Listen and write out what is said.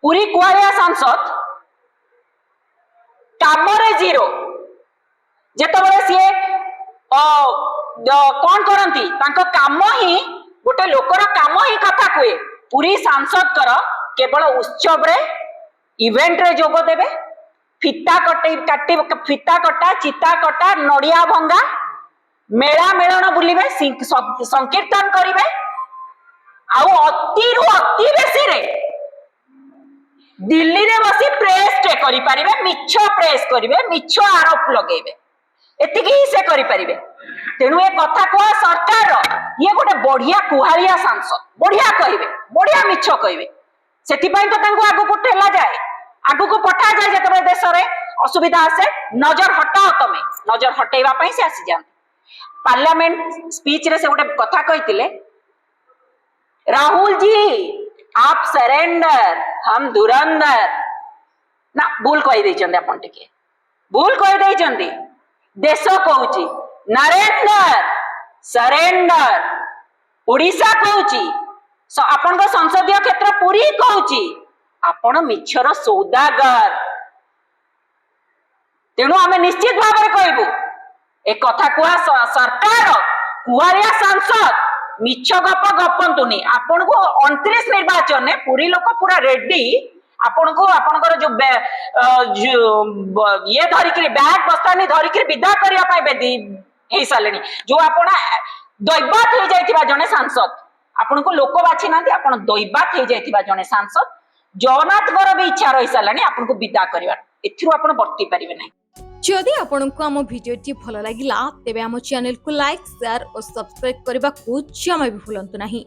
पुरी कुआरिया सांसद कामरे जीरो जेतबेले सी कौन करती काम ही गोटे लोकर काम ही कथा कहे पुरी सांसद कर केवल उत्सव रे इवेंट रे जोग देबे फिता कटा चिता कटा नड़िया भंगा मेला मेलन बुलिबे संकीर्तन करिवे आउ अति रु अति बेसी रे दिल्ली रे बसी प्रेस टे करि परिबे मिछ प्रेस करिवे मिछ आरोप लगेबे एतिकी ही से करि परिबे तेणु ए कथा को सरकार ये गोटे बढ़िया कुहारिया सांसद बढ़िया कहिबे बढ़िया मिछ कहिबे सेति पई तो तांको आगु को ठेला जाए आगु को पठा जाए जतबे देश रे असुविधा आसे नजर हटाओ तमे नजर हटेवा पई से आसी जान पार्लियामेंट स्पीच रे से गोटे कथा कहितिले राहुल जी आप सरेंडर हम धुरंधर ना भूल कहि दैछन अपन टिके भूल कहि दैछन देश कहूची नरेंद्र सरेंडर ओडिशा कहूची आपण को संसदीय क्षेत्र पूरी कहूची आपण मिछर सौदागर तेणु आमे निश्चित भाव में कहबू ए कथा कुआ सरकार कुआरिया सांसद मिछ गप गपंतुनी आपण को 29 निर्वाचन में पूरी लोक पूरा रेडी आपण को आपनकर जो ये धरिकरी बैग बस्तानी धरिकरी विदा करिया पाई बेदी हे सालेनी जो आपण दैवात हे जाइतिबा जने सांसद आपण को लोक बाछि नांती आपण दैवात हे जाइतिबा जने सांसद जगन्नाथ गर भी इच्छा रहि सालानी आपण को विदा करिवा एथिरु आपण बर्ती परिबे नै जदि आपण को हम वीडियो भल लगिला तेबे हम चैनल को लाइक शेयर और सब्सक्राइब करबा को जमा भी भूलंतु नहीं।